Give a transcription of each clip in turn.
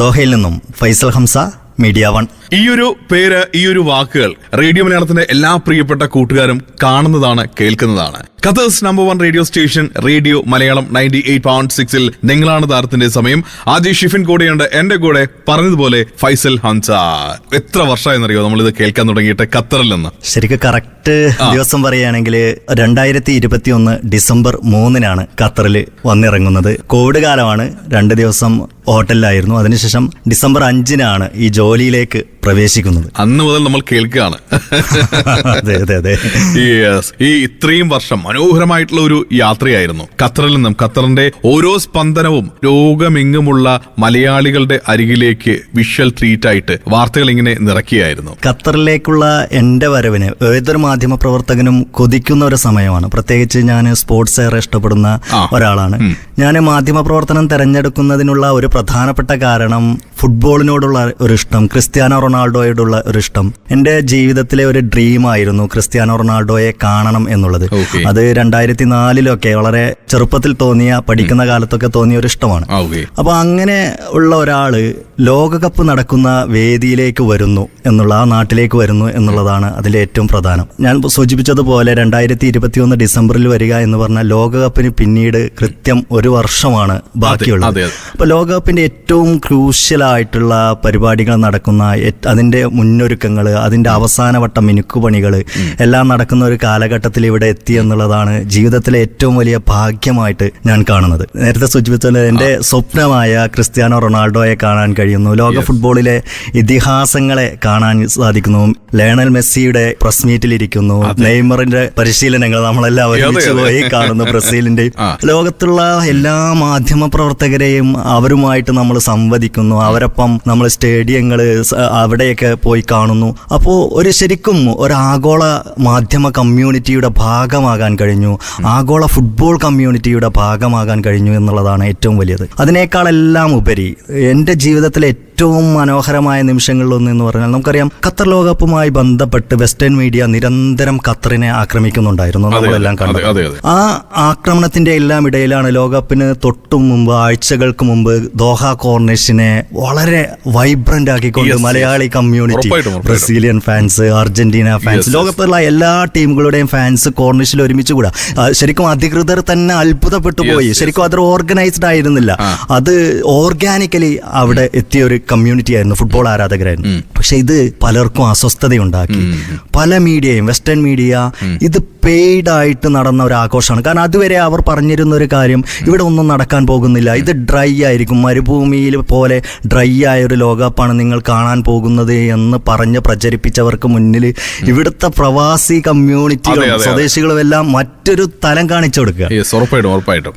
ദോഹയിൽ നിന്നും Faisal Hamza, media one. ഈയൊരു പേര്, ഈയൊരു വാക്കുകൾ റേഡിയോ മലയാളത്തിന്റെ എല്ലാ പ്രിയപ്പെട്ട കൂട്ടുകാരും കാണുന്നതാണ്, കേൾക്കുന്നതാണ്. Qatar's number 1 radio station radio Malayalam 98.6 നിങ്ങളാണ് താരത്തിന്റെ സമയം. ആദ്യ ഷിഫിൻ കൂടെയുണ്ട്, എന്റെ കൂടെ പറഞ്ഞതുപോലെ ഫൈസൽ ഹംസ. എത്ര വർഷമായെന്നറിയോ നമ്മളിത് കേൾക്കാൻ തുടങ്ങിയിട്ട് ഖത്തറിൽ നിന്ന്? ശരിക്കും കറക്റ്റ് ദിവസം പറയുകയാണെങ്കിൽ 2021 ഡിസംബർ 3 ഖത്തറിൽ വന്നിറങ്ങുന്നത്. കോവിഡ് കാലമാണ്. 2 ദിവസം ഹോട്ടലിലായിരുന്നു. അതിനുശേഷം ഡിസംബർ 5 ഈ ജോലിയിലേക്ക് പ്രവേശിക്കുന്നത്. അന്ന് മുതൽ നമ്മൾ കേൾക്കുകയാണ്. അതെ അതെ അതെ. ഈ ഇത്രയും വർഷം മനോഹരമായിട്ടുള്ള ഒരു യാത്രയായിരുന്നു ഖത്തറിൽ നിന്നും. ഖത്തറിന്റെ ഓരോ സ്പന്ദനവും ലോകമെങ്ങുമുള്ള മലയാളികളുടെ അരികിലേക്ക് വിഷ്വൽ ട്രീറ്റ് ആയിട്ട് വാർത്തകൾ ഇങ്ങനെ നിറയ്ക്കുകയായിരുന്നു. ഖത്തറിലേക്കുള്ള എന്റെ വരവിന് ഏതൊരു മാധ്യമ പ്രവർത്തകനും കൊതിക്കുന്ന ഒരു സമയമാണ്. പ്രത്യേകിച്ച് ഞാൻ സ്പോർട്സ് ഏറെ ഇഷ്ടപ്പെടുന്ന ഒരാളാണ്. ഞാൻ മാധ്യമ പ്രവർത്തനം തെരഞ്ഞെടുക്കുന്നതിനുള്ള ഒരു പ്രധാനപ്പെട്ട കാരണം ഫുട്ബോളിനോടുള്ള ഒരു ഇഷ്ടം, ക്രിസ്ത്യാനോ റൊണാൾഡോയോടുള്ള ഒരു ഇഷ്ടം. എന്റെ ജീവിതത്തിലെ ഒരു ഡ്രീം ആയിരുന്നു ക്രിസ്ത്യാനോ റൊണാൾഡോയെ കാണണം എന്നുള്ളത്. അത് 2004 വളരെ ചെറുപ്പത്തിൽ തോന്നിയ, പഠിക്കുന്ന കാലത്തൊക്കെ തോന്നിയ ഒരു ഇഷ്ടമാണ്. അപ്പൊ അങ്ങനെ ഉള്ള ഒരാള് ലോകകപ്പ് നടക്കുന്ന വേദിയിലേക്ക് വരുന്നു എന്നുള്ള, ആ നാട്ടിലേക്ക് വരുന്നു എന്നുള്ളതാണ് അതിലെ ഏറ്റവും പ്രധാനം. ഞാൻ സൂചിപ്പിച്ചതുപോലെ 2021 ഡിസംബറിൽ വരിക എന്ന് പറഞ്ഞാൽ ലോകകപ്പിന് പിന്നീട് കൃത്യം 1 വർഷമാണ് ബാക്കിയുള്ളത്. അപ്പൊ ലോകകപ്പിന്റെ ഏറ്റവും ക്രൂഷ്യൽ ആയിട്ടുള്ള പരിപാടികൾ നടക്കുന്ന, അതിന്റെ മുന്നൊരുക്കങ്ങൾ, അതിന്റെ അവസാനവട്ട മിനുക്കുപണികൾ എല്ലാം നടക്കുന്ന ഒരു കാലഘട്ടത്തിൽ ഇവിടെ എത്തി എന്നുള്ളതാണ് ജീവിതത്തിലെ ഏറ്റവും വലിയ ഭാഗ്യമായിട്ട് ഞാൻ കാണുന്നത്. നേരത്തെ സൂചിപ്പിച്ചത് എന്റെ സ്വപ്നമായ ക്രിസ്ത്യാനോ റൊണാൾഡോയെ കാണാൻ കഴിയുന്നു. ലോക ഫുട്ബോളിലെ ഇതിഹാസങ്ങളെ കാണാൻ സാധിക്കുന്നു. ലയണൽ മെസ്സിയുടെ പ്രസ് മീറ്റിലിരിക്കുന്നു. നെയ്മറിന്റെ പരിശീലനങ്ങൾ നമ്മളെല്ലാം ഒരുമിച്ച് പോയി കാണുന്നു. ബ്രസീലിന്റെയും ലോകത്തുള്ള എല്ലാ മാധ്യമ പ്രവർത്തകരെയും അവരുമായിട്ട് നമ്മൾ സംവദിക്കുന്നു. അവരൊപ്പം നമ്മൾ സ്റ്റേഡിയങ്ങൾ അവിടെയൊക്കെ പോയി കാണുന്നു. അപ്പോൾ ശരിക്കും ഒരു ആഗോള മാധ്യമ കമ്മ്യൂണിറ്റിയുടെ ഭാഗമാകാൻ കഴിഞ്ഞു. ആഗോള ഫുട്ബോൾ കമ്മ്യൂണിറ്റിയുടെ ഭാഗമാകാൻ കഴിഞ്ഞു എന്നുള്ളതാണ് ഏറ്റവും വലിയത്. അതിനേക്കാളെല്ലാം ഉപരി എൻ്റെ ജീവിതത്തിലെ ഏറ്റവും മനോഹരമായ നിമിഷങ്ങളിലൊന്നെന്ന് പറഞ്ഞാൽ, നമുക്കറിയാം ഖത്തർ ലോകകപ്പുമായി ബന്ധപ്പെട്ട് വെസ്റ്റേൺ മീഡിയ നിരന്തരം ഖത്തറിനെ ആക്രമിക്കുന്നുണ്ടായിരുന്നു. നമ്മളെല്ലാം കണ്ടു. ആ ആക്രമണത്തിന്റെ എല്ലാം ഇടയിലാണ് ലോകകപ്പിന് തൊട്ടു മുമ്പ്, ആഴ്ചകൾക്ക് മുമ്പ് ദോഹ കോർണിഷിനെ വളരെ വൈബ്രന്റ് ആക്കിക്കൊണ്ട് Malayali community, Brazilian fans, Argentina fans, ലോകകപ്പിലുള്ള എല്ലാ ടീമുകളുടെയും ഫാൻസ് കോർണിഷിൽ ഒരുമിച്ച് കൂടാ. ശരിക്കും അധികൃതർ തന്നെ അത്ഭുതപ്പെട്ടു പോയി. ശരിക്കും അത് ഓർഗനൈസ്ഡ് ആയിരുന്നില്ല. അത് ഓർഗാനിക്കലി അവിടെ എത്തിയ ഒരു കമ്മ്യൂണിറ്റി ആയിരുന്നു, ഫുട്ബോൾ ആരാധകരായിരുന്നു. പക്ഷെ ഇത് പലർക്കും അസ്വസ്ഥതയുണ്ടാക്കി. പല മീഡിയയും, വെസ്റ്റേൺ മീഡിയ ഇത് പെയ്ഡ് ആയിട്ട് നടന്ന ഒരു ആഘോഷമാണ്. കാരണം അതുവരെ അവർ പറഞ്ഞിരുന്ന ഒരു കാര്യം, ഇവിടെ ഒന്നും നടക്കാൻ പോകുന്നില്ല, ഇത് ഡ്രൈ ആയിരിക്കും, മരുഭൂമിയിൽ പോലെ ഡ്രൈ ആയ ഒരു ലോകകപ്പാണ് നിങ്ങൾ കാണാൻ പോകുന്നത് എന്ന് പറഞ്ഞ് പ്രചരിപ്പിച്ചവർക്ക് മുന്നിൽ ഇവിടുത്തെ പ്രവാസി കമ്മ്യൂണിറ്റികളും സ്വദേശികളും എല്ലാം മറ്റൊരു തലം കാണിച്ചു കൊടുക്കുക.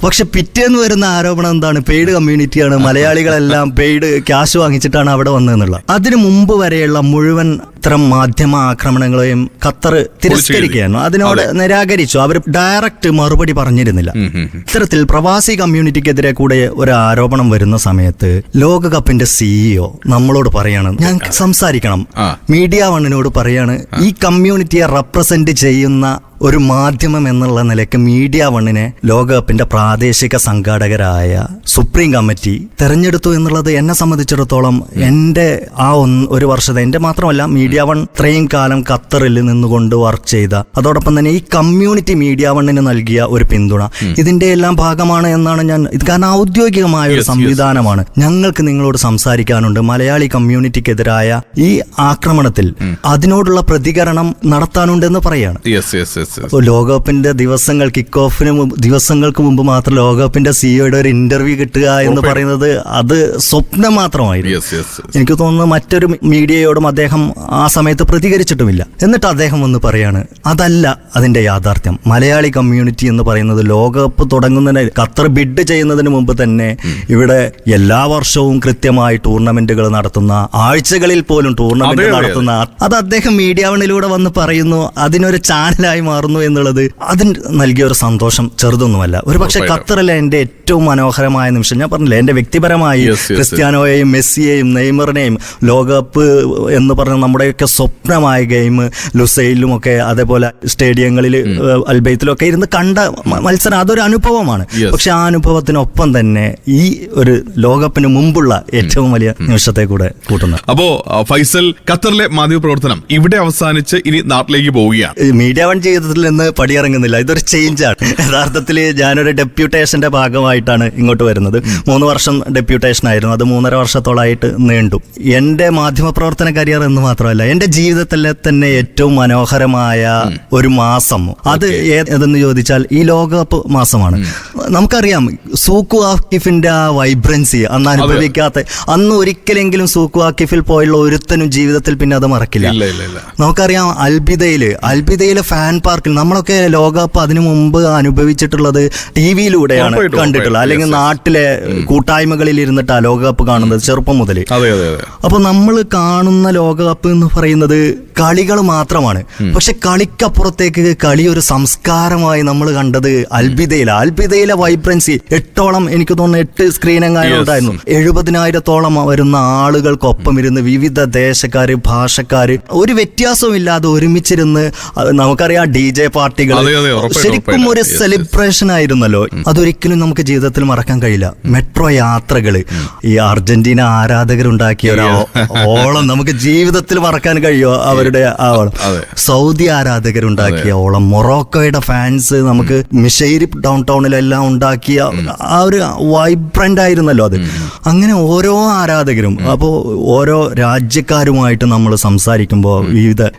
പക്ഷെ പിറ്റേന്ന് വരുന്ന ആരോപണം എന്താണ്? പെയ്ഡ് കമ്മ്യൂണിറ്റിയാണ്, മലയാളികളെല്ലാം പെയ്ഡ് ക്യാഷ് വാങ്ങിച്ചിട്ടാണ് അവിടെ വന്നതെന്നുള്ള. അതിനു മുമ്പ് വരെയുള്ള മുഴുവൻ ഇത്തരം മാധ്യമ ആക്രമണങ്ങളെയും ഖത്തർ തിരസ്കരിക്കുകയായിരുന്നു. അതിനോട് നിരാകരിച്ചു. അവർ ഡയറക്റ്റ് മറുപടി പറഞ്ഞിരുന്നില്ല. ഇത്തരത്തിൽ പ്രവാസി കമ്മ്യൂണിറ്റിക്കെതിരെ കൂടെ ഒരു ആരോപണം വരുന്ന സമയത്ത് ലോകകപ്പിന്റെ CEO നമ്മളോട് പറയാണ്, ഞാൻ സംസാരിക്കണം, മീഡിയ വണ്ണിനോട് പറയാണ്, ഈ കമ്മ്യൂണിറ്റിയെ റെപ്രസെന്റ് ചെയ്യുന്ന ഒരു മാധ്യമം എന്നുള്ള നിലയ്ക്ക് മീഡിയ വണ്ണിനെ ലോകകപ്പിന്റെ പ്രാദേശിക സംഘാടകരായ സുപ്രീം കമ്മിറ്റി തെരഞ്ഞെടുത്തു എന്നുള്ളത് എന്നെ സംബന്ധിച്ചിടത്തോളം എൻ്റെ ആ ഒരു വർഷത്തെ, എൻ്റെ മാത്രമല്ല മീഡിയ വൺ ഇത്രയും കാലം ഖത്തറിൽ നിന്നുകൊണ്ട് വർക്ക് ചെയ്ത, അതോടൊപ്പം തന്നെ ഈ കമ്മ്യൂണിറ്റി മീഡിയ വണ്ണിന് നൽകിയ ഒരു പിന്തുണ, ഇതിന്റെ എല്ലാം ഭാഗമാണ് എന്നാണ് ഞാൻ. ഇത് കാരണം ഔദ്യോഗികമായ ഒരു സംവിധാനമാണ്. ഞങ്ങൾക്ക് നിങ്ങളോട് സംസാരിക്കാനുണ്ട്. മലയാളി കമ്മ്യൂണിറ്റിക്കെതിരായ ഈ ആക്രമണത്തിൽ അതിനോടുള്ള പ്രതികരണം നടത്താനുണ്ടെന്ന് പറയാണ്. ലോകകപ്പിന്റെ ദിവസങ്ങൾ, കിക്ക് ഓഫിന് ദിവസങ്ങൾക്ക് മുമ്പ് മാത്രം ലോകകപ്പിന്റെ സിഇഒയുടെ ഒരു ഇന്റർവ്യൂ കിട്ടുക എന്ന് പറയുന്നത് അത് സ്വപ്നം മാത്രമായിരുന്നു. എനിക്ക് തോന്നുന്നു മറ്റൊരു മീഡിയയോടും അദ്ദേഹം ആ സമയത്ത് പ്രതികരിച്ചിട്ടുമില്ല. എന്നിട്ട് അദ്ദേഹം വന്ന് പറയാണ്, അതല്ല അതിന്റെ യാഥാർത്ഥ്യം. മലയാളി കമ്മ്യൂണിറ്റി എന്ന് പറയുന്നത് ലോകകപ്പ് തുടങ്ങുന്നതിന്, ഖത്തർ ബിഡ് ചെയ്യുന്നതിന് മുമ്പ് തന്നെ ഇവിടെ എല്ലാ വർഷവും കൃത്യമായി ടൂർണമെന്റുകൾ നടത്തുന്ന, ആഴ്ചകളിൽ പോലും ടൂർണമെന്റ് നടത്തുന്ന, അത് അദ്ദേഹം മീഡിയ വണ്ണിലൂടെ വന്ന് പറയുന്നു. അതിനൊരു ചാനലായി മാറുന്നു മാറുന്നു എന്നുള്ളത് അതിന് നൽകിയ ഒരു സന്തോഷം ചെറുതൊന്നുമല്ല. ഒരു പക്ഷെ ഖത്തറിലെ എൻ്റെ ഏറ്റവും മനോഹരമായ നിമിഷം ഞാൻ പറഞ്ഞില്ലേ, എൻ്റെ വ്യക്തിപരമായി ക്രിസ്ത്യാനോയെയും മെസ്സിയെയും നെയ്മറിനെയും ലോകകപ്പ് എന്ന് പറഞ്ഞ നമ്മുടെയൊക്കെ സ്വപ്നമായ ഗെയിം ലുസൈലും ഒക്കെ അതേപോലെ സ്റ്റേഡിയങ്ങളിൽ അൽബൈത്തിലൊക്കെ ഇരുന്ന് കണ്ട മത്സരം അതൊരു അനുഭവമാണ്. പക്ഷെ ആ അനുഭവത്തിനൊപ്പം തന്നെ ഈ ഒരു ലോകകപ്പിന് മുമ്പുള്ള ഏറ്റവും വലിയ നിമിഷത്തെ കൂടെ കൂട്ടുന്നത്. അപ്പോ ഫൈസൽ, ഖത്തറിലെ മാധ്യമപ്രവർത്തനം ഇവിടെ അവസാനിച്ച് ഇനി നാട്ടിലേക്ക് പോവുകയാണ്. മീഡിയ വൺ ജീവിതത്തിൽ നിന്ന് പടിയിറങ്ങുന്നില്ല, ഇതൊരു ചേഞ്ചാണ്. യഥാർത്ഥത്തിൽ ഞാനൊരു ഡെപ്യൂട്ടേഷന്റെ ഭാഗമായിട്ടാണ് ഇങ്ങോട്ട് വരുന്നത്. 3 വർഷം ഡെപ്യൂട്ടേഷൻ ആയിരുന്നു, അത് 3.5 വർഷത്തോളായിട്ട് നീണ്ടു. എൻ്റെ മാധ്യമപ്രവർത്തന കരിയർ എന്ന് മാത്രമല്ല, എൻ്റെ ജീവിതത്തിലെ തന്നെ ഏറ്റവും മനോഹരമായ ഒരു മാസം അത് ഏതെന്ന് ചോദിച്ചാൽ ഈ ലോകകപ്പ് മാസമാണ്. നമുക്കറിയാം സൂക്കു ആക്കിഫിന്റെ ആ വൈബ്രൻസി അന്ന് അനുഭവിക്കാത്ത, അന്ന് ഒരിക്കലെങ്കിലും സൂക്കു ആക്കിഫിൽ പോയുള്ള ഒരുത്തനും ജീവിതത്തിൽ പിന്നെ അത് മറക്കില്ല. നമുക്കറിയാം അൽബിദയിലെ ഫാൻ പാർക്കിൽ നമ്മളൊക്കെ ലോകകപ്പ് അതിനു മുമ്പ് അനുഭവിച്ചിട്ടുള്ളത് ടിവിയിലൂടെയാണ് കണ്ടിട്ടുള്ളത്, അല്ലെങ്കിൽ നാട്ടിലെ കൂട്ടായ്മകളിൽ ഇരുന്നിട്ടാ ലോകകപ്പ് കാണുന്നത് ചെറുപ്പം മുതൽ. അപ്പൊ നമ്മൾ കാണുന്ന ലോകകപ്പ് എന്ന് പറയുന്നത് കളികൾ മാത്രമാണ്. പക്ഷെ കളിക്കപ്പുറത്തേക്ക് കളി ഒരു സംസ്കാരമായി നമ്മൾ കണ്ടത് അൽബിദയിലെ വൈബ്രൻസി. 8ഓളം എനിക്ക് തോന്നുന്നു 8 സ്ക്രീനെങ്ങാനും ഉണ്ടായിരുന്നു. 70,000-ഓളം വരുന്ന ആളുകൾക്കൊപ്പം ഇരുന്ന് വിവിധ ദേശക്കാര്, ഭാഷക്കാര്, ഒരു വ്യത്യാസവും ഇല്ലാതെ ഒരുമിച്ചിരുന്ന്, നമുക്കറിയാം DJ പാർട്ടികൾ, ശരിക്കും ഒരു സെലിബ്രേഷൻ ആയിരുന്നല്ലോ. അതൊരിക്കലും നമുക്ക് ജീവിതത്തിൽ മറക്കാൻ കഴിയില്ല. മെട്രോ യാത്രകള്, ഈ അർജന്റീന ആരാധകരുണ്ടാക്കിയ ഒരു ഓളം നമുക്ക് ജീവിതത്തിൽ മറക്കാൻ കഴിയുമോ? അവരുടെ ആ ഓളം. സൗദി ആരാധകരുണ്ടാക്കിയ ഓളം, മൊറോക്കോയുടെ ഫാൻസ് നമുക്ക് മിഷൈരി ഡൗൺ ടൗണിലെല്ലാം ഉണ്ടാക്കിയ ആ ഒരു വൈബ്രന്റ് ആയിരുന്നല്ലോ അത്. അങ്ങനെ ഓരോ ആരാധകരും, അപ്പോൾ ഓരോ രാജ്യക്കാരുമായിട്ട് നമ്മൾ സംസാരിക്കുമ്പോൾ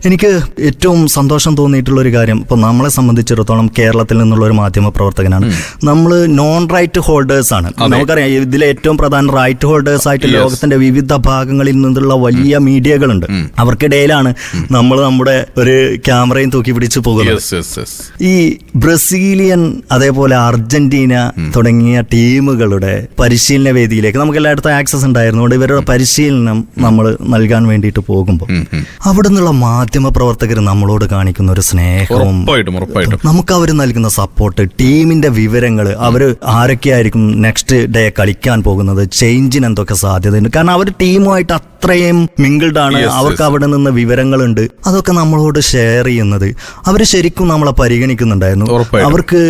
എനിക്ക് ഏറ്റവും സന്തോഷം തോന്നിയിട്ടുള്ള ഒരു കാര്യം, ഇപ്പൊ നമ്മളെ സംബന്ധിച്ചിടത്തോളം കേരളത്തിൽ നിന്നുള്ള ഒരു മാധ്യമ പ്രവർത്തകനാണ്, നമ്മൾ നോൺ റൈറ്റ് ഹോൾഡേഴ്സ് ആണ്. നമുക്കറിയാം ഇതിലെ ഏറ്റവും പ്രധാന റൈറ്റ് ഹോൾഡേഴ്സ് ആയിട്ട് ലോകത്തിന്റെ വിവിധ ഭാഗങ്ങളിൽ നിന്നുള്ള വലിയ മീഡിയകളുണ്ട്. അവർക്കിടയിലാണ് നമ്മൾ നമ്മുടെ ഒരു ക്യാമറയും തൂക്കി പിടിച്ച് പോകുന്നത്. ഈ ബ്രസീലിയൻ അതേപോലെ അർജന്റീന തുടങ്ങിയ ടീമുകളുടെ പരിശീലന വേദിയിലേക്ക് നമുക്ക് എല്ലായിടത്തും ആക്സസ് ഉണ്ടായിരുന്നുകൊണ്ട് ഇവരുടെ പരിശീലനം നമ്മൾ നൽകാൻ വേണ്ടിയിട്ട് പോകുമ്പോൾ അവിടെ നിന്നുള്ള മാധ്യമ പ്രവർത്തകർ നമ്മളോട് കാണിക്കുന്ന ഒരു സ്നേഹവും നമുക്ക് അവർ നൽകുന്ന സപ്പോർട്ട്, ടീമിന്റെ വിവരങ്ങൾ, അവർ ആരൊക്കെയായിരിക്കും നെക്സ്റ്റ് ഡേ കളിക്കാൻ പോകുന്നത്, ചേഞ്ചിന് എന്തൊക്കെ സാധ്യതയുണ്ട്, കാരണം അവർ ടീമുമായിട്ട് അത്രയും മിങ്കിൾഡ് ആണ്, അവർക്ക് അവിടെ നിന്ന് വിവരങ്ങളുണ്ട്. അതൊക്കെ നമ്മളോട് ഷെയർ ചെയ്യുന്നത് അവർ ശരിക്കും നമ്മളെ പരിഗണിക്കുന്നുണ്ടായിരുന്നു. അവർക്ക്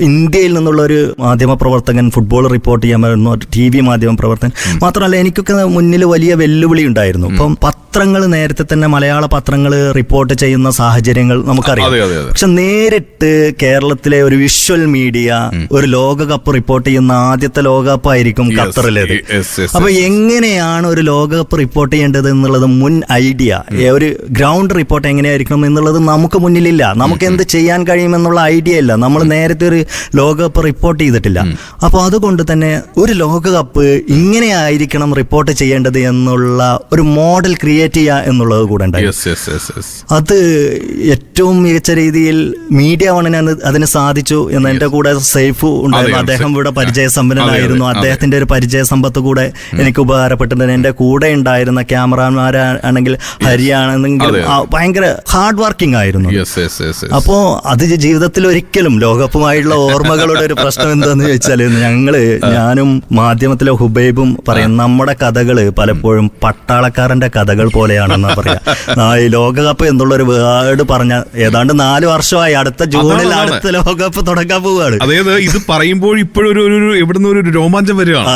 ഇന്ത്യയിൽ നിന്നുള്ള ഒരു മാധ്യമ പ്രവർത്തകൻ ഫുട്ബോൾ റിപ്പോർട്ട് ചെയ്യാൻ വരുന്നു, TV മാധ്യമ പ്രവർത്തകൻ മാത്രമല്ല, എനിക്കൊക്കെ മുന്നിൽ വലിയ വെല്ലുവിളി ഉണ്ടായിരുന്നു. ഇപ്പം പത്രങ്ങൾ നേരത്തെ തന്നെ മലയാള പത്രങ്ങൾ റിപ്പോർട്ട് ചെയ്യുന്ന സാഹചര്യങ്ങൾ നമുക്കറിയാം. പക്ഷെ നേരിട്ട് കേരളത്തിലെ ഒരു വിഷ്വൽ മീഡിയ ഒരു ലോകകപ്പ് റിപ്പോർട്ട് ചെയ്യുന്ന ആദ്യത്തെ ലോകകപ്പ് ആയിരിക്കും ഖത്തറിലേത്. അപ്പൊ എങ്ങനെയാണ് ഒരു ലോകകപ്പ് റിപ്പോർട്ട് ചെയ്യേണ്ടത് എന്നുള്ളത് മുൻ ഐഡിയ, ഒരു ഗ്രൗണ്ട് റിപ്പോർട്ട് എങ്ങനെയായിരിക്കണം എന്നുള്ളത് നമുക്ക് മുന്നിലില്ല. നമുക്ക് എന്ത് ചെയ്യാൻ കഴിയുമെന്നുള്ള ഐഡിയ ഇല്ല. നമ്മൾ നേരത്തെ ഒരു ലോകകപ്പ് റിപ്പോർട്ട് ചെയ്തിട്ടില്ല. അപ്പോൾ അതുകൊണ്ട് തന്നെ ഒരു ലോകകപ്പ് ഇങ്ങനെയായിരിക്കണം റിപ്പോർട്ട് ചെയ്യേണ്ടത് എന്നുള്ള ഒരു മോഡൽ ക്രിയേറ്റ് ചെയ്യുക എന്നുള്ളത് കൂടെ ഉണ്ടായി. അത് ഏറ്റവും മികച്ച രീതിയിൽ മീഡിയ വണ്ണിന് അതിന് സാധിച്ചു എന്ന് എൻ്റെ കൂടെ സൈഫു ഉണ്ടായിരുന്നു. അദ്ദേഹം ഇവിടെ പരിചയസമ്പന്നനായിരുന്നു. അദ്ദേഹത്തിന്റെ ഒരു പരിചയ സമ്പത്ത് കൂടെ എനിക്ക് ഉപകാരപ്പെട്ടിട്ടുണ്ട്. എൻ്റെ കൂടെ ഉണ്ടായിരുന്ന ക്യാമറാമാരാണെങ്കിൽ ഹരിയാണെന്നെങ്കിലും ഭയങ്കര ഹാർഡ് വർക്കിംഗ് ആയിരുന്നു. അപ്പോ അത് ജീവിതത്തിൽ ഒരിക്കലും ലോകകപ്പുമായുള്ള ഓർമ്മകളുടെ ഒരു പ്രശ്നം എന്താന്ന് ചോദിച്ചാൽ, ഞാനും മാധ്യമത്തിലെ ഹുബൈബും പറയും, നമ്മുടെ കഥകള് പലപ്പോഴും പട്ടാളക്കാരന്റെ കഥകൾ പോലെയാണെന്നാ പറയാ. ഈ ലോകകപ്പ് എന്നുള്ളൊരു വേർഡ് പറഞ്ഞ ഏതാണ്ട് 4 വർഷമായി. അടുത്ത ജൂണിൽ അടുത്ത ലോകകപ്പ് തുടങ്ങാൻ പോവുകയാണ്. അതായത് ഇത് പറയുമ്പോൾ ഇപ്പോഴൊരു എവിടുന്ന് ഒരു രോമാഞ്ചം വരികയാണ്.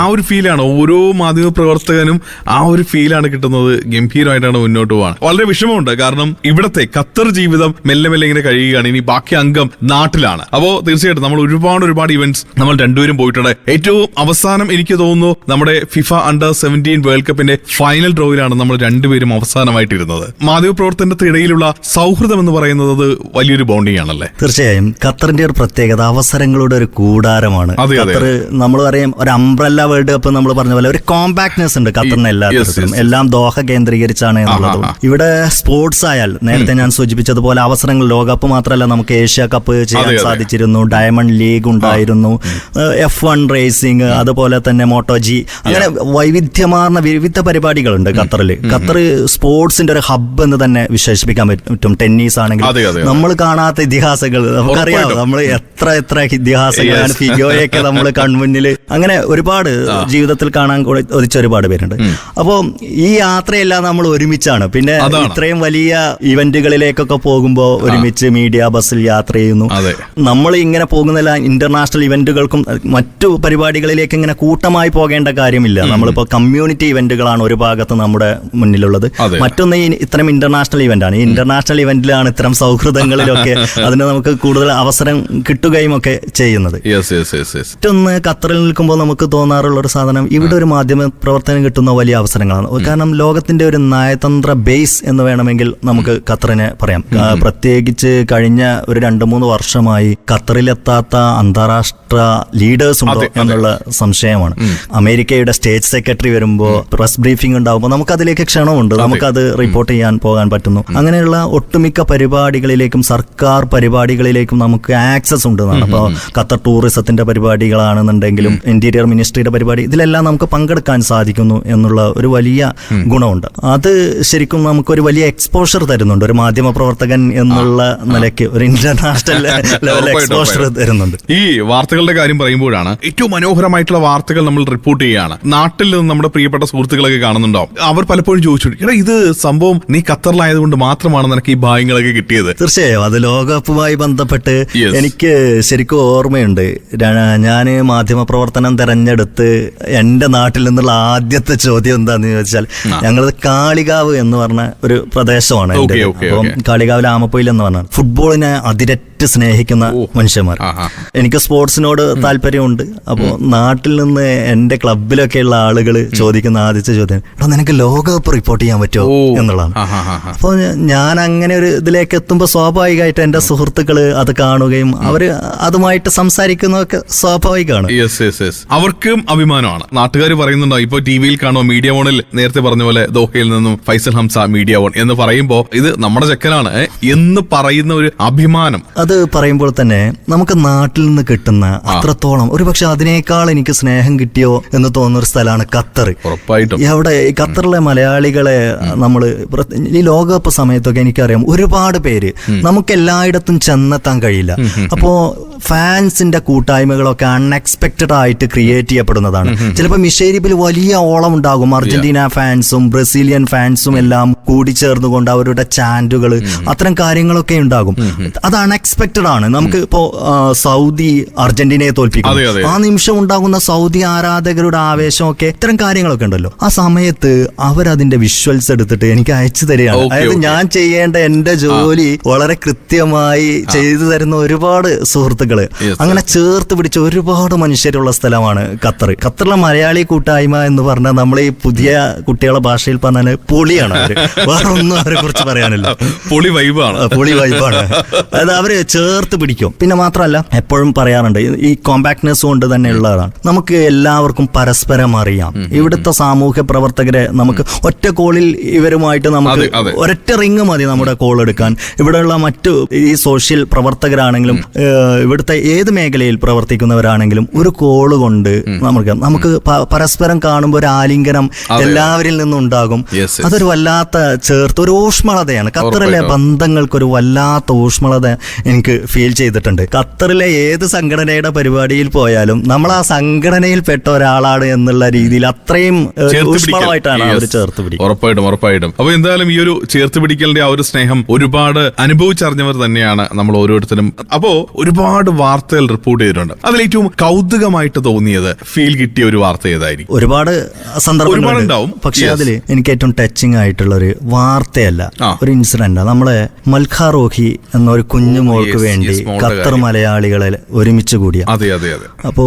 ആ ഒരു ഫീലാണ് ഓരോ മാധ്യമ പ്രവർത്തകനും, ആ ഒരു ഫീലാണ് കിട്ടുന്നത്. ഗംഭീരമായിട്ടാണ് മുന്നോട്ട് പോകാൻ. വളരെ വിഷമമുണ്ട്, കാരണം ഇവിടത്തെ ഖത്തർ ജീവിതം മെല്ലെ മെല്ലെ ഇങ്ങനെ കഴിയുകയാണ്. ഇനി ബാക്കി അംഗം നാട്ടിലാണ്. അപ്പോ തീർച്ചയായിട്ടും നമ്മൾ ഒരുപാട് ഇവന്റ്സ് നമ്മൾ രണ്ടുപേരും പോയിട്ടുണ്ട്. ഏറ്റവും അവസാനം എനിക്ക് തോന്നുന്നു നമ്മുടെ ഫിഫ അണ്ടർ-17 വേൾഡ് കപ്പിന്റെ ഫൈനൽ ഡ്രോയിലാണ് നമ്മൾ രണ്ടുപേരും അവസാനമായിട്ടിരുന്നത്. മാധ്യമപ്രവർത്തനത്തിന്റെ ഇടയിലുള്ള സൗഹൃദം എന്ന് പറയുന്നത് വലിയൊരു ബോണ്ടിങ് ആണല്ലേ? തീർച്ചയായും. ഖത്തറിന്റെ ഒരു പ്രത്യേകത അവസരങ്ങളുടെ ഒരു കൂടാരമാണ്. ഖത്തർ നമ്മൾ പറയും ഒരു അംബ്രല്ല വേൾഡ് കപ്പ് നമ്മൾ പറഞ്ഞ പോലെ ഒരു കോമ്പാക്ട്നെസ് ഉണ്ട് ഖത്തറിന്. എല്ലാം ദോഹ കേന്ദ്രീകരിച്ചാണ് എന്നുള്ളത്. ഇവിടെ സ്പോർട്സ് ആയാൽ നേരത്തെ ഞാൻ സൂചിപ്പിച്ചതുപോലെ അവസരങ്ങൾ, ലോകകപ്പ് മാത്രമല്ല, നമുക്ക് ഏഷ്യ കപ്പ് ചെയ്യാൻ സാധിച്ചിരുന്നു, ഡയമണ്ട് ലീഗ് ഉണ്ടായിരുന്നു, F1 റേസിംഗ്, അതുപോലെ തന്നെ MotoG, അങ്ങനെ വൈവിധ്യമാർന്ന വിവിധ പരിപാടികളുണ്ട് ഖത്തറിൽ. ഖത്തർ സ്പോർട്സിന്റെ ഒരു ഹബ്ബ് എന്ന് തന്നെ വിശേഷിപ്പിക്കാൻ പറ്റും. ടെന്നീസ് ആണെങ്കിൽ അതെ. നമ്മൾ കാണാത്ത ഇതിഹാസങ്ങൾ നമുക്കറിയാം. നമ്മൾ എത്ര ഇതിഹാസങ്ങളാണ്, ഫിഗോയൊക്കെ നമ്മൾ കൺമുന്നിൽ അങ്ങനെ ഒരുപാട് ജീവിതത്തിൽ കാണാൻ ഒതിച്ച ഒരുപാട് പേരുണ്ട്. അപ്പോൾ ഈ യാത്രയെല്ലാം നമ്മൾ ഒരുമിച്ചാണ്. പിന്നെ ഇത്രയും വലിയ ഇവന്റുകളിലേക്കൊക്കെ പോകുമ്പോൾ ഒരുമിച്ച് മീഡിയ ബസ്സിൽ യാത്ര ചെയ്യുന്നു. നമ്മൾ ഇങ്ങനെ പോകുന്നില്ല ഇന്റർനാഷണൽ ഇവന്റുകൾക്കും മറ്റു പരിപാടികളിലേക്ക് ഇങ്ങനെ കൂട്ടമായി പോകേണ്ട കാര്യമില്ല. നമ്മളിപ്പോ കമ്മ്യൂണിറ്റി ഇവന്റുകളാണ് ഒരു ഭാഗത്ത് നമ്മുടെ മുന്നിലുള്ളത്. മറ്റൊന്ന് ഇത്തരം ഇന്റർനാഷണൽ ഇവന്റ് ആണ്. ഈ ഇന്റർനാഷണൽ ഇവന്റിലാണ് ഇത്തരം സൗഹൃദങ്ങളിലൊക്കെ അതിന് നമുക്ക് കൂടുതൽ അവസരം കിട്ടുകയും ഒക്കെ ചെയ്യുന്നത്. മറ്റൊന്ന് ഖത്തറിൽ നിൽക്കുമ്പോൾ നമുക്ക് തോന്നാറുള്ള ഒരു സാധനം, ഇവിടെ ഒരു മാധ്യമ പ്രവർത്തനം കിട്ടുന്ന വലിയ അവസരങ്ങളാണ്. കാരണം ലോകത്തിന്റെ ഒരു നയതന്ത്ര ബേസ് എന്ന് വേണമെങ്കിൽ നമുക്ക് ഖത്തറിനെ പറയാം. പ്രത്യേകിച്ച് കഴിഞ്ഞ ഒരു 2-3 വർഷമായി ഖത്തറിലെത്താത്ത അന്താരാഷ്ട്ര ലീഡേഴ്സ് ഉണ്ടോ എന്നുള്ള സംശയമാണ്. അമേരിക്കയുടെ സ്റ്റേറ്റ് സെക്രട്ടറി വരുമ്പോൾ പ്രസ് ബ്രീഫിംഗ് ഉണ്ടാകുമ്പോൾ നമുക്ക് അതിലേക്ക് ക്ഷണമുണ്ട്, നമുക്കത് റിപ്പോർട്ട് ചെയ്യാൻ പോകാൻ പറ്റുന്നു. അങ്ങനെയുള്ള ഒട്ടുമിക്ക പരിപാടികളിലേക്കും സർക്കാർ പരിപാടികളിലേക്കും നമുക്ക് ആക്സസ് ഉണ്ട് എന്നാണ്. അപ്പോൾ ഖത്തർ ടൂറിസത്തിന്റെ പരിപാടികളാണെന്നുണ്ടെങ്കിലും ഇന്റീരിയർ മിനിസ്ട്രിയുടെ പരിപാടി, ഇതിലെല്ലാം നമുക്ക് പങ്കെടുക്കാൻ സാധിക്കുന്നു എന്നുള്ള ഒരു വലിയ ഗുണമുണ്ട്. അത് ശരിക്കും നമുക്കൊരു വലിയ എക്സ്പോഷർ തരുന്നുണ്ട്. ഒരു മാധ്യമ പ്രവർത്തകൻ എന്നുള്ള നിലയ്ക്ക് ഒരു ഇന്റർനാഷണൽ ലെവൽ എക്സ്പോഷർ തരുന്നുണ്ട്. ഈ വാർത്തകളുടെ കാര്യം പറയുമ്പോഴാണ് ഏറ്റവും മനോഹരമായിട്ടുള്ള വാർത്തകൾ നമ്മൾ റിപ്പോർട്ട് ചെയ്യുകയാണ്. നാട്ടിൽ നിന്ന് നമ്മുടെ പ്രിയപ്പെട്ട സുഹൃത്തുക്കളൊക്കെ കാണുന്നുണ്ടാവും. അവർ പലപ്പോഴും ചോദിച്ചു, എടാ ഇത് സംഭവം നീ ഖത്തറിലായതുകൊണ്ട് മാത്രമാണ് നിനക്ക് ഈ ഭാഗ്യങ്ങളൊക്കെ കിട്ടിയത്. തീർച്ചയായും അത് ലോകകപ്പുമായി ബന്ധപ്പെട്ട് എനിക്ക് ശരിക്കും ഓർമ്മയുണ്ട്. ഞാൻ മാധ്യമ പ്രവർത്തനം തെരഞ്ഞെടുത്ത് എന്റെ നാട്ടിൽ നിന്നുള്ള ആദ്യത്തെ ചോദ്യം എന്താന്ന് ചോദിച്ചാൽ, ഞങ്ങളത് കാളികാവ് എന്ന് പറഞ്ഞ ഒരു പ്രദേശമാണ്. അപ്പം കാളികാവിലെ ആമപ്പൊയിൽ എന്ന് പറഞ്ഞാൽ ഫുട്ബോളിനെ അതിരറ്റ് സ്നേഹിക്കുന്ന മനുഷ്യന്മാർ. എനിക്ക് സ്പോർട്സിനോട് താല്പര്യമുണ്ട്. അപ്പോൾ നാട്ടിൽ നിന്ന് എന്റെ ക്ലബിലൊക്കെയുള്ള ആളുകൾ ചോദിക്കുന്ന ആദ്യത്തെ ചോദ്യം, എടാ നിനക്ക് ലോകകപ്പ് റിപ്പോർട്ട് ചെയ്യാൻ പറ്റുമോ എന്നുള്ളതാണ്. അപ്പോൾ ഞാൻ അങ്ങനെ ഒരു ഇതിലേക്ക് എത്തുമ്പോൾ സ്വാഭാവികമായിട്ട് എന്റെ സുഹൃത്തുക്കള് അത് കാണുകയും അവര് അതുമായിട്ട് സംസാരിക്കുന്നതൊക്കെ സ്വാഭാവികമാണ്. അവർക്കും അഭിമാനമാണ്. നാട്ടുകാർ പറയുന്നുണ്ടോ, ഇപ്പൊ ടിവിയിൽ കാണുമോ, മീഡിയ വോണിൽ നേരത്തെ പറഞ്ഞ പോലെ ദോഹയിൽ നിന്നും ഫൈസൽ ഹംസ മീഡിയ വോൺ എന്ന് പറയുമ്പോ ഇത് നമ്മുടെ ചെക്കനാണ് എന്ന് പറയുന്ന ഒരു അഭിമാനം. അത് പറയുമ്പോൾ തന്നെ നമുക്ക് നാട്ടിൽ നിന്ന് കിട്ടുന്ന അത്രത്തോളം ഒരുപക്ഷെ അതിനേക്കാൾ എനിക്ക് സ്നേഹം കിട്ടിയോ എന്ന് തോന്നുന്ന ഒരു സ്ഥലമാണ് ഖത്തർ. ഉറപ്പായിട്ടും എവിടെ ഈ ഖത്തറിലെ മലയാളികളെ നമ്മൾ ഈ ലോകകപ്പ് സമയത്തൊക്കെ എനിക്കറിയാം ഒരുപാട് പേര് നമുക്ക് എല്ലായിടത്തും ചെന്നെത്താൻ കഴിയില്ല. അപ്പോ ഫാൻസിന്റെ കൂട്ടായ്മകളൊക്കെ അൺഎക്സ്പെക്റ്റഡ് ആയിട്ട് ക്രിയേറ്റ് ചെയ്യപ്പെടുന്നതാണ്. ചിലപ്പോൾ മിഷേരിപ്പിൽ വലിയ ഓളം ഉണ്ടാകും. അർജന്റീന ഫാൻസും ബ്രസീലിയൻ ഫാൻസും എല്ലാം കൂടിച്ചേർന്നുകൊണ്ട് അവരുടെ ചാൻഡുകൾ അത്തരം കാര്യങ്ങളൊക്കെ ഉണ്ടാകും. അത് അൺഎക്സ്പെക്റ്റഡ് ആണ്. നമുക്ക് ഇപ്പോ സൗദി അർജന്റീനയെ തോൽപ്പിക്കും, ആ നിമിഷം ഉണ്ടാകുന്ന സൗദി ആരാധകരുടെ ആവേശമൊക്കെ ഇത്തരം കാര്യങ്ങളൊക്കെ ഉണ്ടല്ലോ. ആ സമയത്ത് അവരതിന്റെ വിഷ്വൽസ് എടുത്തിട്ട് എനിക്ക് അയച്ചു തരികയാണ്. അതായത് ഞാൻ ചെയ്യേണ്ട എന്റെ ജോലി വളരെ കൃത്യമായി ചെയ്തു തരുന്ന ഒരുപാട് സുഹൃത്തുക്കള്, അങ്ങനെ ചേർത്ത് പിടിച്ച ഒരുപാട് മനുഷ്യരുള്ള സ്ഥലമാണ് ഖത്തർ. ഖത്തറിലെ മലയാളി കൂട്ടായ്മ എന്ന് പറഞ്ഞാൽ നമ്മൾ ഈ പുതിയ കുട്ടികളുടെ ഭാഷയിൽ പറഞ്ഞാൽ പൊളിയാണ്. അവര് വേറെ ഒന്നും അവരെ കുറിച്ച് പറയാനില്ല, പൊളി വൈബാണ്. അതായത് അവര് ചേർത്ത് പിടിക്കും. പിന്നെ മാത്രമല്ല എപ്പോഴും പറയാറുണ്ട്, ഈ കോമ്പാക്ട്നെസ് കൊണ്ട് തന്നെ ഉള്ളതാണ്. നമുക്ക് എല്ലാവർക്കും പരസ്പരം അറിയാം. ഇവിടുത്തെ സാമൂഹ്യ പ്രവർത്തകരെ നമുക്ക് ഒറ്റ കോളിൽ ഇവരുമായിട്ട് നമുക്ക് ഒരൊറ്റ റിങ് മതി നമ്മുടെ കോൾ എടുക്കാൻ. ഇവിടെയുള്ള മറ്റു ഈ സോഷ്യൽ പ്രവർത്തകരാണെങ്കിലും ഇവിടുത്തെ ഏത് മേഖലയിൽ പ്രവർത്തിക്കുന്നവരാണെങ്കിലും ഒരു കോള് കൊണ്ട് നമുക്ക് പരസ്പരം കാണുമ്പോൾ ഒരു ആലിംഗനം എല്ലാവരിൽ നിന്നും ഉണ്ടാകും. അതൊരു വല്ലാത്ത ചേർത്ത് ഒരു ഊഷ്മളതയാണ്. ഖത്തറിലെ ബന്ധങ്ങൾക്കൊരു വല്ലാത്ത ഊഷ്മളത എനിക്ക് ഫീൽ ചെയ്തിട്ടുണ്ട്. ഖത്തറിലെ ഏത് സംഘടനയുടെ പരിപാടിയിൽ പോയാലും നമ്മൾ ആ സംഘടനയിൽ പെട്ട ഒരാളാണ് എന്നുള്ള രീതിയിൽ അത്രയും ഊഷ്മളമായിട്ടാണ് അവർ ചേർത്ത് പിടിക്കുക. ഉറപ്പായിട്ടും. അപ്പൊ എന്തായാലും ഈ ഒരു ചേർത്ത് പിടിക്കലിന്റെ ആ ഒരു സ്നേഹം ഒരുപാട് അനുഭവിച്ചറിഞ്ഞവർ തന്നെയാണ് നമ്മൾ ഓരോരുത്തരും. അപ്പോ ഒരുപാട് വാർത്തകൾ റിപ്പോർട്ട് ചെയ്തിട്ടുണ്ട്. അതിൽ ഏറ്റവും കൗതുകമായിട്ട് തോന്നിയത്, ഫീൽ കിട്ടിയ ഒരു വാർത്ത ഏതായിരിക്കും? ഒരുപാട് സന്ദർഭങ്ങളുണ്ടാവും, പക്ഷെ അതിൽ എനിക്ക് ഏറ്റവും ടച്ചിങ് ആയിട്ടുള്ള ഒരു വാർത്തയല്ല, ഒരു ഇൻസിഡന്റ്. നമ്മളെ മൽഖ റോഹി എന്ന ഒരു കുഞ്ഞുമോൾക്ക് വേണ്ടി ഖത്തർ മലയാളികളെ ഒരുമിച്ച് കൂടിയ. അപ്പോ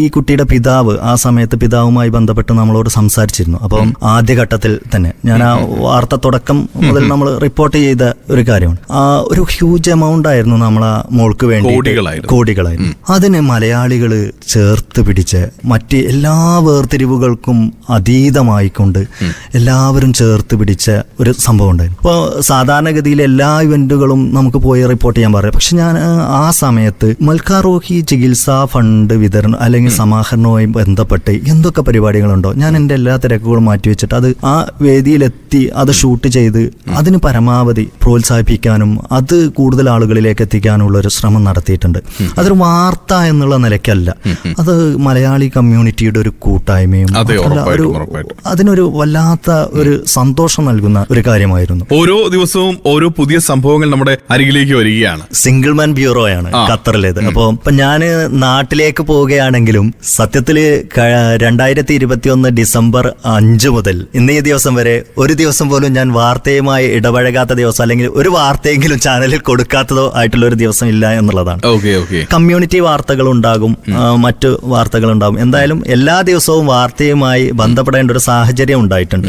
ഈ കുട്ടിയുടെ പിതാവ് ആ സമയത്ത് പിതാവുമായി ബന്ധപ്പെട്ട് നമ്മളോട് സംസാരിച്ചിരുന്നു. അപ്പം ആദ്യഘട്ടത്തിൽ തന്നെ ഞാൻ ആ വാർത്ത തുടക്കം മുതൽ നമ്മൾ റിപ്പോർട്ട് ചെയ്ത ഒരു കാര്യമാണ്. ഒരു ഹ്യൂജ് എമൗണ്ട് ആയിരുന്നു നമ്മൾ ആ മോൾക്ക് വേണ്ടി, കോടികളായിരുന്നു. അതിന് മലയാളികള് ചേർത്ത് പിടിച്ച് മറ്റ് എല്ലാ വേർതിരിവുകൾക്കും അതീതമായിക്കൊണ്ട് എല്ലാവരും ചേർത്ത് പിടിച്ച ഒരു സംഭവം ഉണ്ടായിരുന്നു. അപ്പോൾ സാധാരണഗതിയിൽ എല്ലാ ഇവന്റുകളും നമുക്ക് പോയി റിപ്പോർട്ട് ചെയ്യാൻ പറയും. പക്ഷെ ഞാൻ ആ സമയത്ത് മൽക്കാറോഹി ചികിത്സാ ഫണ്ട് വിതരണം അല്ലെങ്കിൽ സമാഹരണവുമായി ബന്ധപ്പെട്ട് എന്തൊക്കെ പരിപാടികളുണ്ടോ ഞാൻ എൻ്റെ എല്ലാ തിരക്കുകളും മാറ്റിവെച്ചിട്ട് അത് ആ വേദിയിലെത്തി അത് ഷൂട്ട് ചെയ്ത് അതിന് പരമാവധി പ്രോത്സാഹിപ്പിക്കാനും അത് കൂടുതൽ ആളുകളിലേക്ക് എത്തിക്കാനുള്ള ഒരു ശ്രമം നടത്തിയിട്ടുണ്ട്. അതൊരു വാർത്ത എന്നുള്ള നിലയ്ക്കല്ല, അത് മലയാളി കമ്മ്യൂണിറ്റിയുടെ ഒരു കൂട്ടായ്മയും അതിനൊരു വല്ലാത്ത ഒരു സന്തോഷം നൽകുന്ന ഒരു കാര്യമായിരുന്നു. ഓരോ ദിവസവും ഓരോ പുതിയ സംഭവങ്ങൾ നമ്മുടെ അരികിലേക്ക് വരികയാണ്. സിംഗിൾ മാൻ ബ്യൂറോയാണ് ഖത്തറിലേത്. അപ്പൊ ഞാൻ നാട്ടിലേക്ക് പോവുകയാണെങ്കിലും സത്യത്തില് 2021 ഡിസംബർ 5 മുതൽ ഇന്നേ ദിവസം വരെ ഒരു ദിവസം പോലും ഞാൻ വാർത്തയുമായി ഇടപഴകാത്ത ദിവസം അല്ലെങ്കിൽ ഒരു വാർത്തയെങ്കിലും ചാനലിൽ കൊടുക്കാത്തതോ ആയിട്ടുള്ള ഒരു ദിവസം ഇല്ല എന്നുള്ളതാണ്. കമ്മ്യൂണിറ്റി വാർത്തകൾ ഉണ്ടാകും, മറ്റു വാർത്തകൾ ഉണ്ടാകും. എന്തായാലും എല്ലാ ദിവസവും വാർത്തയുമായി ബന്ധപ്പെടേണ്ട ഒരു സാഹചര്യം ഉണ്ടായിട്ടുണ്ട്.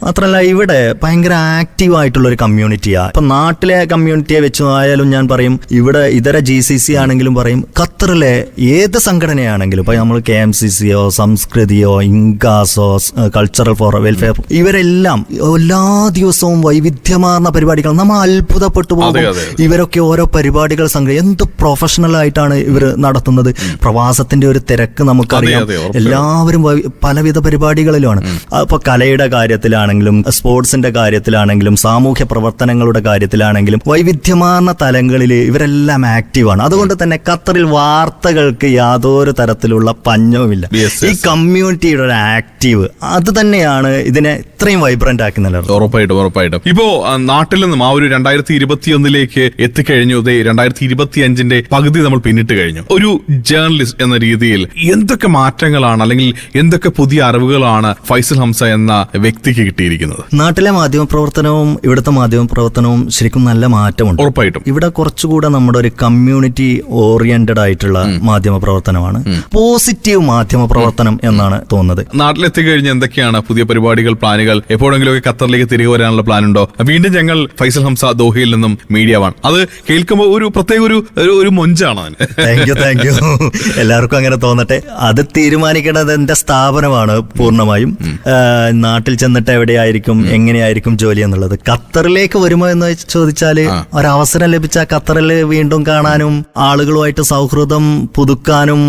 മാത്രമല്ല ഇവിടെ ഭയങ്കര ആക്റ്റീവ് ആയിട്ടുള്ള ഒരു കമ്മ്യൂണിറ്റിയാ. ഇപ്പൊ നാട്ടിലെ കമ്മ്യൂണിറ്റിയെ വെച്ച് ആയാലും ഞാൻ പറയും, ഇവിടെ ഇതര GCC ആണെങ്കിലും പറയും, ഖത്തറിലെ ഏത് സംഘടനയാണെങ്കിലും ഇപ്പൊ നമ്മൾ KMCCയോ സംസ്കൃതിയോ ഇൻകാസോ കൾച്ചറൽ ഫോർ വെൽഫെയർ ഇവരെല്ലാം എല്ലാ ദിവസവും വൈവിധ്യമാർന്ന പരിപാടികൾ നമ്മൾ അത്ഭുതപ്പെട്ടു പോകും. ഇവരൊക്കെ ഓരോ പരിപാടികൾ എന്ത് പ്രൊഫഷണൽ ആയിട്ടാണ് ഇവർ നടത്തുന്നത്. പ്രവാസത്തിന്റെ ഒരു തിരക്ക് നമുക്കറിയാം. എല്ലാവരും പലവിധ പരിപാടികളിലുമാണ്. അപ്പൊ കലയുടെ കാര്യത്തിലാണെങ്കിലും സ്പോർട്സിന്റെ കാര്യത്തിലാണെങ്കിലും സാമൂഹ്യ പ്രവർത്തനങ്ങളുടെ കാര്യത്തിലാണെങ്കിലും വൈവിധ്യമാർന്ന തലങ്ങളിൽ ഇവരെല്ലാം ആക്റ്റീവാണ്. അതുകൊണ്ട് തന്നെ ഖത്തറിൽ വാർത്തകൾക്ക് യാതൊരു തരത്തിലുള്ള പഞ്ഞവുമില്ല. ഈ കമ്മ്യൂണിറ്റിയുടെ ഒരു ആക്റ്റീവ് അത് തന്നെയാണ് ഇതിനെ ഇത്രയും വൈബ്രന്റ് ആക്കി നിലനിർത്തുന്നത്. ഉറപ്പായിട്ടും. ഇപ്പോ നാട്ടിൽ നിന്നും ആ ഒരു 2021 എത്തിക്കഴിഞ്ഞു. 2025 പകുതി നമ്മൾ പിന്നിട്ട് കഴിഞ്ഞു. ഒരു ജേർണലിസ്റ്റ് എന്ന രീതിയിൽ എന്തൊക്കെ മാറ്റങ്ങളാണ് അല്ലെങ്കിൽ എന്തൊക്കെ പുതിയ അറിവുകളാണ് ഫൈസൽ ഹംസ എന്ന വ്യക്തിക്ക് കിട്ടിയിരിക്കുന്നത്? നാട്ടിലെ മാധ്യമപ്രവർത്തനവും ഇവിടുത്തെ മാധ്യമപ്രവർത്തനവും ശരിക്കും നല്ല മാറ്റമുണ്ട്. ഉറപ്പായിട്ടും ഇവിടെ കുറച്ചുകൂടെ നമ്മുടെ ഒരു കമ്മ്യൂണിറ്റി ഓറിയന്റഡ് ആയിട്ടുള്ള മാധ്യമ പ്രവർത്തനമാണ്, പോസിറ്റീവ് മാധ്യമ പ്രവർത്തനം എന്നാണ് തോന്നുന്നത്. നാട്ടിലെത്തിക്കഴിഞ്ഞ് എന്തൊക്കെയാണ് പുതിയ പരിപാടികൾ, പ്ലാനുകൾ? എപ്പോഴെങ്കിലും ഖത്തറിലേക്ക് തിരികെ വരാനുള്ള പ്ലാൻ ഉണ്ടോ? വീണ്ടും ഞങ്ങൾ ഫൈസൽ ഹംസ ദോഹയിൽ നിന്നും മീഡിയ വൺ, അത് കേൾക്കുമ്പോൾ ഒരു പ്രത്യേക ഒരു മൊഞ്ചാണ്. Thank you. എല്ലാവർക്കും അങ്ങനെ തോന്നട്ടെ. അത് തീരുമാനിക്കേണ്ടത് എന്റെ സ്ഥാപനമാണ് പൂർണ്ണമായും. നാട്ടിൽ ചെന്നിട്ട് എവിടെയായിരിക്കും, എങ്ങനെയായിരിക്കും ജോലി എന്നുള്ളത്. ഖത്തറിലേക്ക് വരുമോ എന്ന് ചോദിച്ചാല് ഒരവസരം ലഭിച്ചാൽ ഖത്തറിൽ വീണ്ടും കാണാനും ആളുകളുമായിട്ട് സൗഹൃദം പുതുക്കാനും,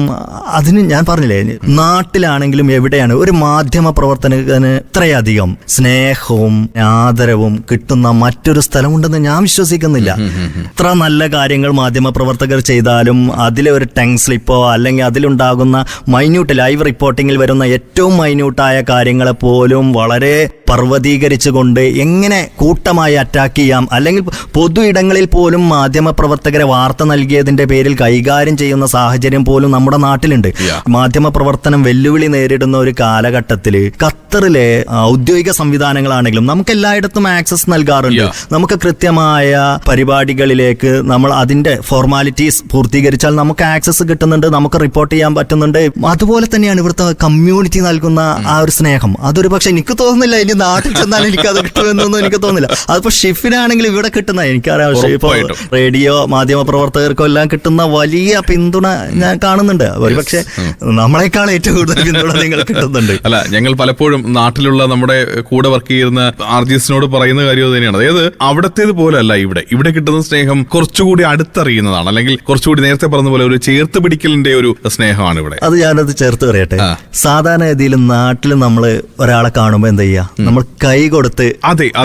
അതിന് ഞാൻ പറഞ്ഞില്ലേ, നാട്ടിലാണെങ്കിലും എവിടെയാണ് ഒരു മാധ്യമ പ്രവർത്തനത്തിന് ഇത്രയധികം സ്നേഹവും ആദരവും കിട്ടുന്ന മറ്റൊരു സ്ഥലമുണ്ടെന്ന് ഞാൻ വിശ്വസിക്കുന്നില്ല. ഇത്ര നല്ല കാര്യങ്ങൾ മാധ്യമ പ്രവർത്തകർ ചെയ്താലും അതിലെ ഒരു ടങ് സ്ലിപ്പോ അല്ലെങ്കിൽ അതിലുണ്ടാകുന്ന മൈന്യൂട്ട് ലൈവ് റിപ്പോർട്ടിങ്ങിൽ വരുന്ന ഏറ്റവും മൈന്യൂട്ടായ കാര്യങ്ങളെ പോലും വളരെ പർവ്വതീകരിച്ചുകൊണ്ട് എങ്ങനെ കൂട്ടമായി അറ്റാക്ക് ചെയ്യാം, അല്ലെങ്കിൽ പൊതു ഇടങ്ങളിൽ പോലും മാധ്യമ പ്രവർത്തകരെ വാർത്ത നൽകിയതിന്റെ പേരിൽ കൈകാര്യം ചെയ്യുന്ന സാഹചര്യം പോലും നമ്മുടെ നാട്ടിലുണ്ട്. മാധ്യമ പ്രവർത്തനം വെല്ലുവിളി നേരിടുന്ന ഒരു കാലഘട്ടത്തിൽ ഖത്തറിലെ ഔദ്യോഗിക സംവിധാനങ്ങളാണെങ്കിലും നമുക്ക് എല്ലായിടത്തും ആക്സസ് നൽകാറുണ്ട്. നമുക്ക് കൃത്യമായ പരിപാടികളിലേക്ക് നമ്മൾ അതിന്റെ ഫോർമാലിറ്റീസ് പൂർത്തീകരിച്ചാൽ നമുക്ക് ആക്സസ് കിട്ടുന്നുണ്ട്, നമുക്ക് റിപ്പോർട്ട് ചെയ്യാൻ പറ്റുന്നുണ്ട്. അതുപോലെ തന്നെയാണ് ഇവിടുത്തെ കമ്മ്യൂണിറ്റി നൽകുന്ന ആ ഒരു സ്നേഹം. അതൊരു പക്ഷെ എനിക്ക് തോന്നുന്നില്ല ഇനി നാട്ടിൽ ചെന്നാൽ എനിക്ക് അത് കിട്ടുമെന്നൊന്നും എനിക്ക് തോന്നുന്നില്ല. അതിപ്പോ ഷിഫിനാണെങ്കിൽ ഇവിടെ കിട്ടുന്ന എനിക്കറിയാം, ഇപ്പൊ റേഡിയോ മാധ്യമ പ്രവർത്തകർക്കും എല്ലാം കിട്ടുന്ന വലിയ പിന്തുണ ഞാൻ കാണുന്നുണ്ട്. ഒരുപക്ഷെ നമ്മളെക്കാൾ ഏറ്റവും കൂടുതൽ പിന്തുണ നിങ്ങൾ കിട്ടുന്നുണ്ട്. അല്ല, ഞങ്ങൾ പലപ്പോഴും നാട്ടിലുള്ള നമ്മുടെ കൂടെ വർക്ക് ചെയ്യുന്ന ആർജിസ്റ്റിനോട് പറയുന്ന കാര്യം തന്നെയാണ്. അതായത് അവിടത്തേത് പോലെ അല്ല ഇവിടെ കിട്ടുന്ന സ്നേഹം കുറച്ചുകൂടി അടുത്തറിയുന്നതാണ്, അല്ലെങ്കിൽ കുറച്ചുകൂടി നേരത്തെ പറഞ്ഞ പോലെ ഒരു ചേർത്ത് പിടിക്കലിന്റെ ഒരു സ്നേഹമാണ് ഇവിടെ. അത് ഞാനത് ചേർത്ത് പറയട്ടെ. സാധാരണ രീതിയിൽ നാട്ടിൽ നമ്മൾ ഒരാളെ കാണുമ്പോ എന്താ ചെയ്യാ, നമ്മൾ കൈ കൊടുത്ത്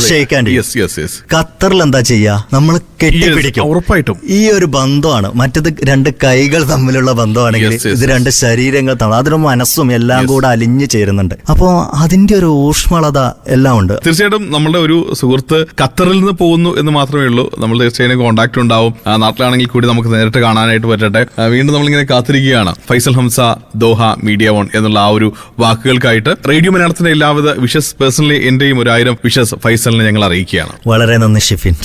ഷേക്കാൻ. ഖത്തറിൽ എന്താ ചെയ്യാ, നമ്മൾ കെട്ടിപ്പിടിക്കും. ഉറപ്പായിട്ടും ഈ ഒരു ബന്ധമാണ്. മറ്റത് രണ്ട് കൈകൾ തമ്മിലുള്ള ബന്ധമാണെങ്കിൽ ഇത് രണ്ട് ശരീരങ്ങൾ തമ്മിൽ അതിന് മനസ്സും എല്ലാം കൂടെ അലിഞ്ഞു ചേരുന്നുണ്ട്. അപ്പോ അതിന്റെ ഒരു ഊഷ്മളത എല്ലാം ഉണ്ട്. തീർച്ചയായിട്ടും നമ്മളുടെ ഒരു സുഹൃത്ത് ഖത്തറിൽ നിന്ന് പോകുന്നു എന്ന് മാത്രമേ ഉള്ളൂ. നമ്മൾ തീർച്ചയായും കോൺടാക്ട് ഉണ്ടാവും. നാട്ടിലാണെങ്കിൽ കൂടി നമുക്ക് നേരിട്ട് കാണാനായിട്ട് പറ്റട്ടെ. വീണ്ടും നമ്മളിങ്ങനെ കാത്തിരിക്കുകയാണ് Faisal Hamza Doha media one എന്നുള്ള ആ ഒരു വാക്കുകൾക്കായിട്ട്. റേഡിയോ മലയാളത്തിന്റെ എല്ലാവിധ വിഷസ്, പേഴ്സണലി എന്റെയും 1000 വിഷസ് ഫൈസലിനെ ഞങ്ങൾ അറിയിക്കുകയാണ്. വളരെ നന്ദി ഷിഫിൻ.